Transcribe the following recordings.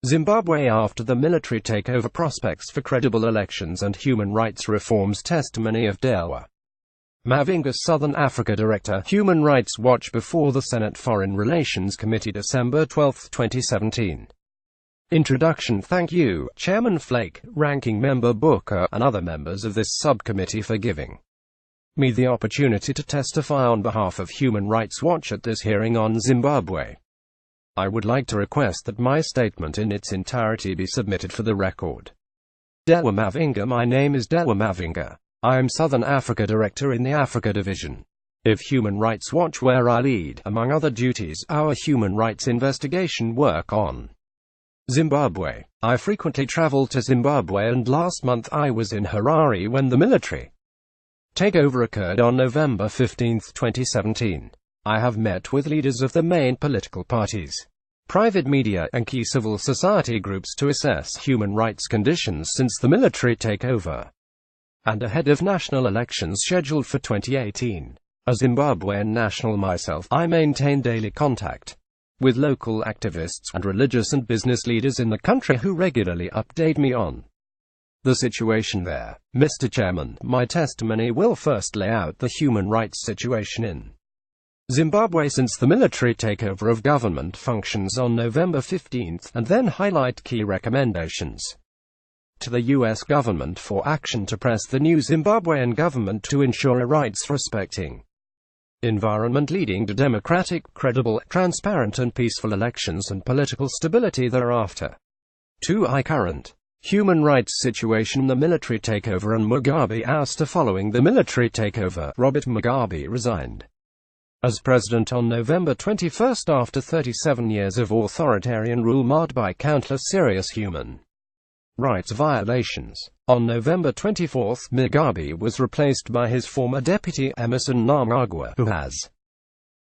Zimbabwe after the military takeover, prospects for credible elections and human rights reforms. Testimony of Dewa Mavhinga, Southern Africa Director, Human Rights Watch, before the Senate Foreign Relations Committee, December 12, 2017. Introduction. Thank you, Chairman Flake, Ranking Member Booker, and other members of this subcommittee for giving me the opportunity to testify on behalf of Human Rights Watch at this hearing on Zimbabwe. I would like to request that my statement in its entirety be submitted for the record. Dewa Mavhinga. My name is Dewa Mavhinga. I am Southern Africa Director in the Africa Division of Human Rights Watch, where I lead, among other duties, our human rights investigation work on Zimbabwe. I frequently travel to Zimbabwe, and last month I was in Harare when the military takeover occurred on November 15, 2017. I have met with leaders of the main political parties, private media, and key civil society groups to assess human rights conditions since the military takeover and ahead of national elections scheduled for 2018. As Zimbabwean national myself, I maintain daily contact with local activists and religious and business leaders in the country who regularly update me on the situation there. Mr. Chairman, my testimony will first lay out the human rights situation in Zimbabwe since the military takeover of government functions on November 15, and then highlight key recommendations to the U.S. government for action to press the new Zimbabwean government to ensure a rights-respecting environment leading to democratic, credible, transparent and peaceful elections and political stability thereafter. 2. Current human rights situation. The military takeover and Mugabe ouster. Following the military takeover, Robert Mugabe resigned as president on November 21 after 37 years of authoritarian rule marred by countless serious human rights violations. On November 24, Mugabe was replaced by his former deputy, Emmerson Mnangagwa, who has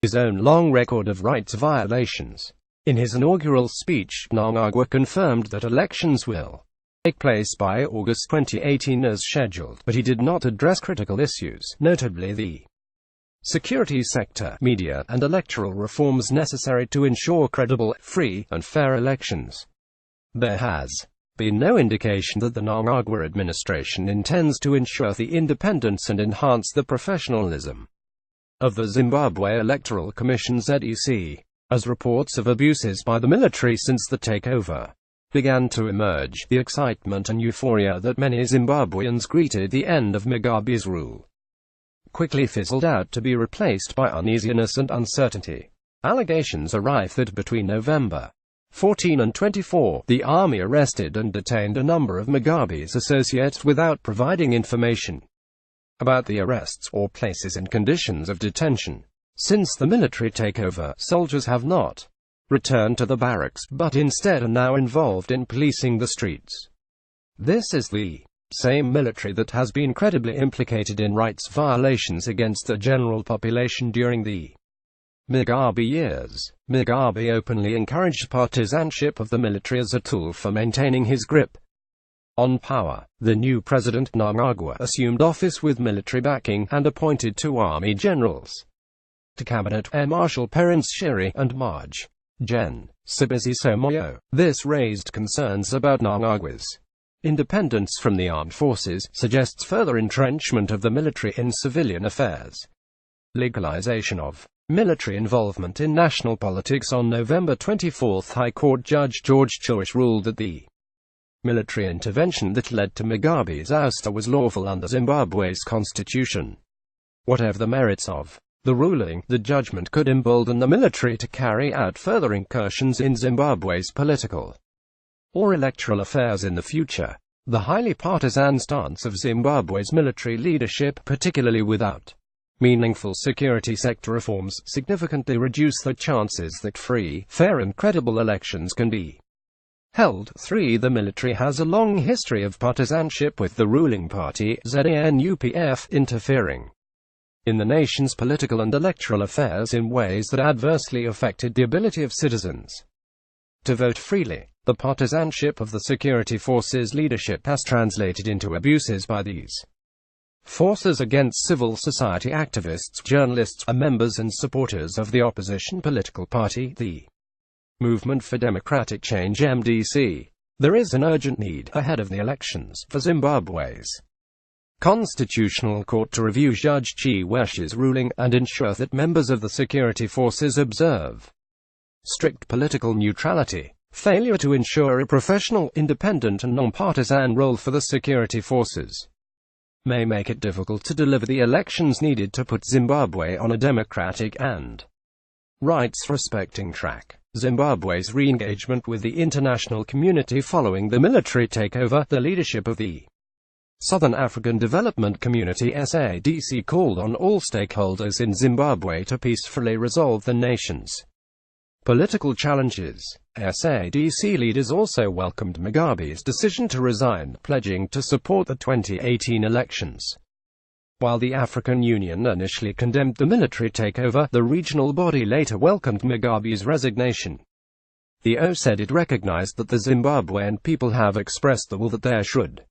his own long record of rights violations. In his inaugural speech, Mnangagwa confirmed that elections will take place by August 2018 as scheduled, but he did not address critical issues, notably the security sector, media, and electoral reforms necessary to ensure credible, free, and fair elections. There has been no indication that the Mnangagwa administration intends to ensure the independence and enhance the professionalism of the Zimbabwe Electoral Commission (ZEC), as reports of abuses by the military since the takeover began to emerge. The excitement and euphoria that many Zimbabweans greeted the end of Mugabe's rule quickly fizzled out to be replaced by uneasiness and uncertainty. Allegations are rife that between November 14 and 24, the army arrested and detained a number of Mugabe's associates without providing information about the arrests or places and conditions of detention. Since the military takeover, soldiers have not returned to the barracks, but instead are now involved in policing the streets. This is the same military that has been credibly implicated in rights violations against the general population during the Mugabe years. Mugabe openly encouraged partisanship of the military as a tool for maintaining his grip on power. The new president, Mnangagwa, assumed office with military backing, and appointed two army generals to cabinet, Air Marshal Perence Shiri and Maj. Gen. Sibusiso Moyo. This raised concerns about Mnangagwa's independence from the armed forces, suggests further entrenchment of the military in civilian affairs. Legalization of military involvement in national politics. On November 24, High Court Judge George Chilwish ruled that the military intervention that led to Mugabe's ouster was lawful under Zimbabwe's constitution. Whatever the merits of the ruling, the judgment could embolden the military to carry out further incursions in Zimbabwe's political or electoral affairs in the future. The highly partisan stance of Zimbabwe's military leadership, particularly without meaningful security sector reforms, significantly reduce the chances that free, fair and credible elections can be held. 3. The military has a long history of partisanship with the ruling party, ZANU-PF, interfering in the nation's political and electoral affairs in ways that adversely affected the ability of citizens to vote freely. The partisanship of the security forces leadership has translated into abuses by these forces against civil society activists, journalists, members and supporters of the opposition political party. The Movement for Democratic Change (MDC). There is an urgent need, ahead of the elections, for Zimbabwe's Constitutional Court to review Judge Chiweshi's ruling, and ensure that members of the security forces observe strict political neutrality. Failure to ensure a professional, independent and non-partisan role for the security forces may make it difficult to deliver the elections needed to put Zimbabwe on a democratic and rights-respecting track. Zimbabwe's re-engagement with the international community following the military takeover. The leadership of the Southern African Development Community (SADC) called on all stakeholders in Zimbabwe to peacefully resolve the nation's political challenges. SADC leaders also welcomed Mugabe's decision to resign, pledging to support the 2018 elections. While the African Union initially condemned the military takeover, the regional body later welcomed Mugabe's resignation. The O said it recognized that the Zimbabwean people have expressed the will that there should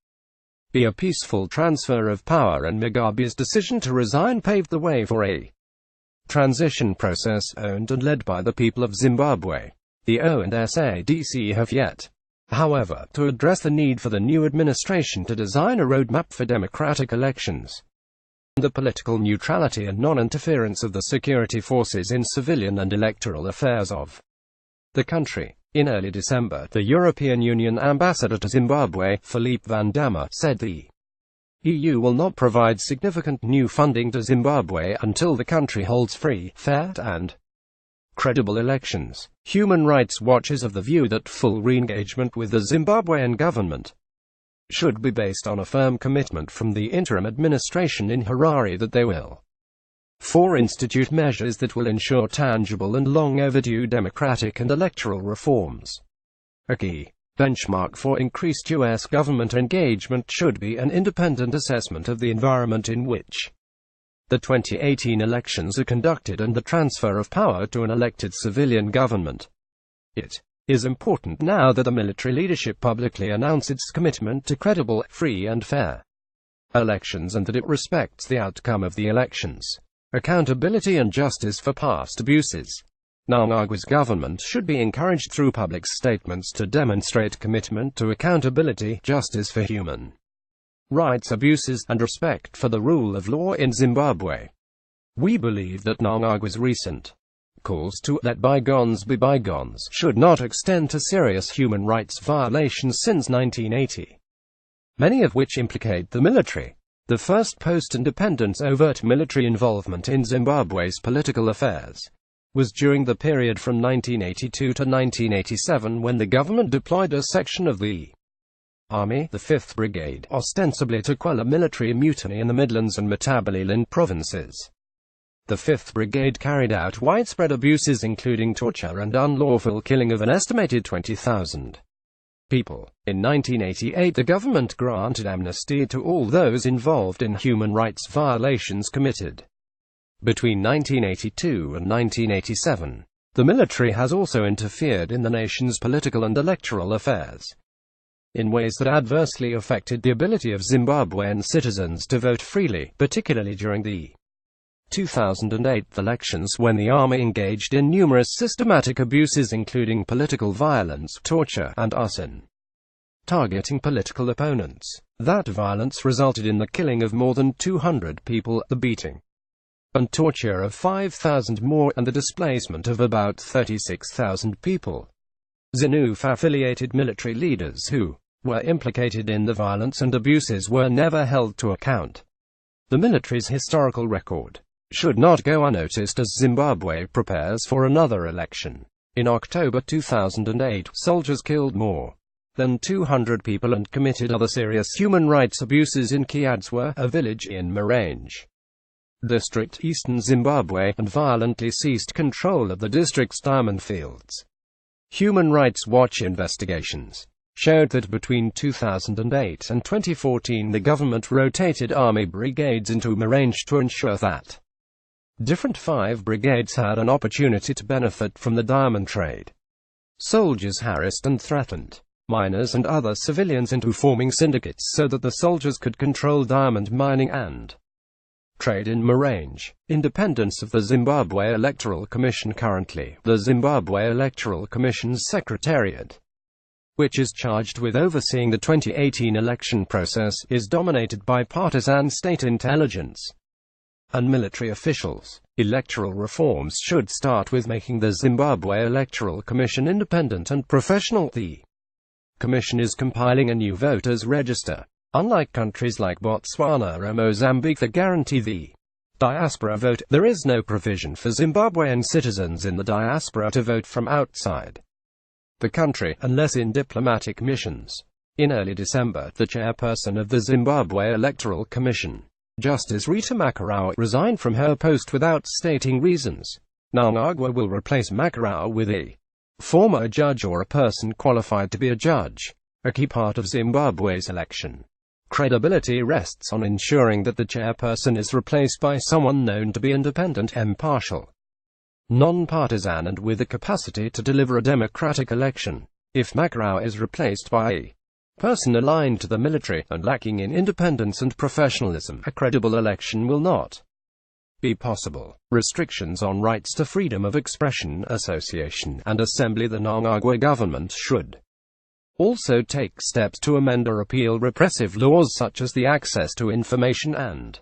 be a peaceful transfer of power, and Mugabe's decision to resign paved the way for a transition process owned and led by the people of Zimbabwe. The O and SADC have yet, however, to address the need for the new administration to design a roadmap for democratic elections. The political neutrality and non-interference of the security forces in civilian and electoral affairs of the country. In early December, the European Union ambassador to Zimbabwe, Philippe van Damme, said the EU will not provide significant new funding to Zimbabwe until the country holds free, fair, and credible elections. Human Rights Watch is of the view that full re-engagement with the Zimbabwean government should be based on a firm commitment from the interim administration in Harare that they will institute measures that will ensure tangible and long-overdue democratic and electoral reforms. A key benchmark for increased U.S. government engagement should be an independent assessment of the environment in which the 2018 elections are conducted and the transfer of power to an elected civilian government. It is important now that the military leadership publicly announce its commitment to credible, free and fair elections, and that it respects the outcome of the elections. Accountability and justice for past abuses. Mnangagwa's government should be encouraged through public statements to demonstrate commitment to accountability, justice for human rights abuses, and respect for the rule of law in Zimbabwe. We believe that Mnangagwa's recent calls to let bygones be bygones should not extend to serious human rights violations since 1980, many of which implicate the military. The first post-independence overt military involvement in Zimbabwe's political affairs was during the period from 1982 to 1987, when the government deployed a section of the Army, the 5th Brigade, ostensibly to quell a military mutiny in the Midlands and Matabeleland provinces. The 5th Brigade carried out widespread abuses, including torture and unlawful killing of an estimated 20,000 people. In 1988, the government granted amnesty to all those involved in human rights violations committed between 1982 and 1987. The military has also interfered in the nation's political and electoral affairs in ways that adversely affected the ability of Zimbabwean citizens to vote freely, particularly during the 2008 elections, when the army engaged in numerous systematic abuses, including political violence, torture, and arson, targeting political opponents. That violence resulted in the killing of more than 200 people, the beating and torture of 5,000 more, and the displacement of about 36,000 people. ZANU-affiliated military leaders who were implicated in the violence and abuses were never held to account. The military's historical record should not go unnoticed as Zimbabwe prepares for another election. In October 2008, soldiers killed more than 200 people and committed other serious human rights abuses in Kiadzwa, a village in Marange District, eastern Zimbabwe, and violently seized control of the district's diamond fields. Human Rights Watch investigations showed that between 2008 and 2014 the government rotated army brigades into Marange to ensure that different 5 brigades had an opportunity to benefit from the diamond trade. Soldiers harassed and threatened miners and other civilians into forming syndicates so that the soldiers could control diamond mining and Trade in Marange. Independence of the Zimbabwe Electoral Commission. Currently, the Zimbabwe Electoral Commission's Secretariat, which is charged with overseeing the 2018 election process, is dominated by partisan state intelligence and military officials. Electoral reforms should start with making the Zimbabwe Electoral Commission independent and professional. The Commission is compiling a new voters' register. Unlike countries like Botswana or Mozambique that guarantee the diaspora vote, there is no provision for Zimbabwean citizens in the diaspora to vote from outside the country, unless in diplomatic missions. In early December, the chairperson of the Zimbabwe Electoral Commission, Justice Rita Makarau, resigned from her post without stating reasons. Mnangagwa will replace Makarau with a former judge or a person qualified to be a judge. A key part of Zimbabwe's election credibility rests on ensuring that the chairperson is replaced by someone known to be independent, impartial, non-partisan and with the capacity to deliver a democratic election. If Makarau is replaced by a person aligned to the military and lacking in independence and professionalism, a credible election will not be possible. Restrictions on rights to freedom of expression, association, and assembly. The Mnangagwa government should also take steps to amend or repeal repressive laws such as the Access to Information and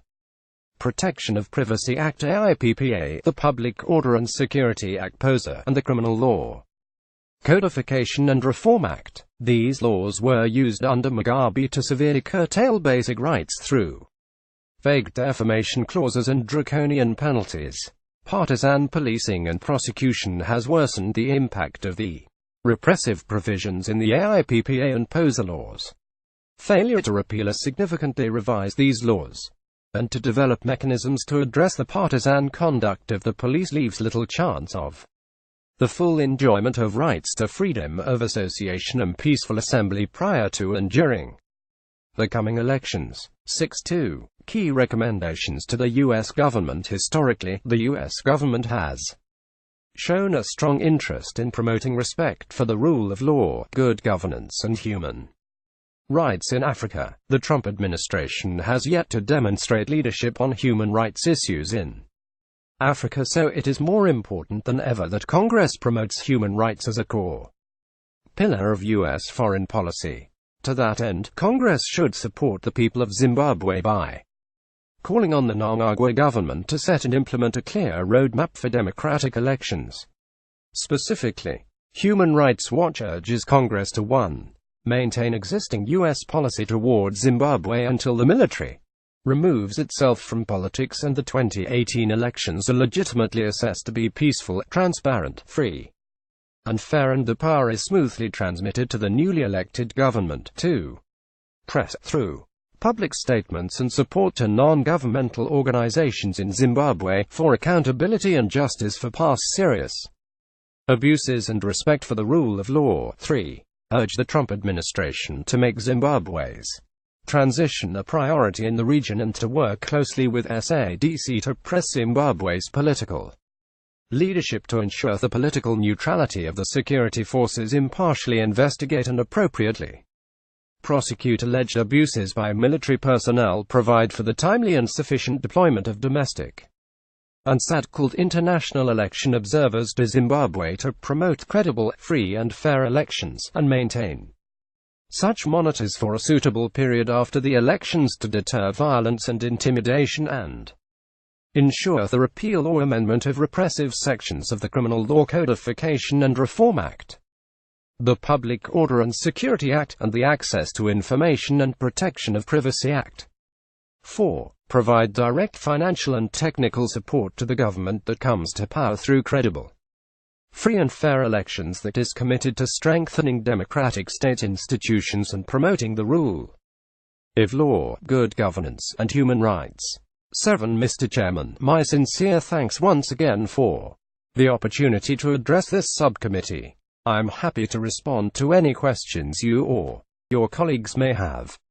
Protection of Privacy Act (AIPPA), the Public Order and Security Act (POSA), and the Criminal Law Codification and Reform Act. These laws were used under Mugabe to severely curtail basic rights through vague defamation clauses and draconian penalties. Partisan policing and prosecution has worsened the impact of the repressive provisions in the AIPPA and POSA laws. Failure to repeal or significantly revise these laws, and to develop mechanisms to address the partisan conduct of the police, leaves little chance of the full enjoyment of rights to freedom of association and peaceful assembly prior to and during the coming elections. 6.2. Key recommendations to the U.S. government. Historically, the U.S. government has shown a strong interest in promoting respect for the rule of law, good governance and human rights in Africa. The Trump administration has yet to demonstrate leadership on human rights issues in Africa, so it is more important than ever that Congress promotes human rights as a core pillar of U.S. foreign policy. To that end, Congress should support the people of Zimbabwe by calling on the Mnangagwa government to set and implement a clear roadmap for democratic elections. Specifically, Human Rights Watch urges Congress to 1. Maintain existing U.S. policy toward Zimbabwe until the military removes itself from politics and the 2018 elections are legitimately assessed to be peaceful, transparent, free, and fair, and the power is smoothly transmitted to the newly elected government. 2. Press, through public statements and support to non-governmental organizations in Zimbabwe, for accountability and justice for past serious abuses and respect for the rule of law. 3. Urge the Trump administration to make Zimbabwe's transition a priority in the region and to work closely with SADC to press Zimbabwe's political leadership to ensure the political neutrality of the security forces, impartially investigate and appropriately prosecute alleged abuses by military personnel, provide for the timely and sufficient deployment of domestic and called international election observers to Zimbabwe to promote credible, free and fair elections, and maintain such monitors for a suitable period after the elections to deter violence and intimidation and ensure the repeal or amendment of repressive sections of the Criminal Law Codification and Reform Act, the Public Order and Security Act, and the Access to Information and Protection of Privacy Act. 4. Provide direct financial and technical support to the government that comes to power through credible, free and fair elections that is committed to strengthening democratic state institutions and promoting the rule of law, good governance, and human rights. 7. Mr. Chairman, my sincere thanks once again for the opportunity to address this subcommittee. I'm happy to respond to any questions you or your colleagues may have.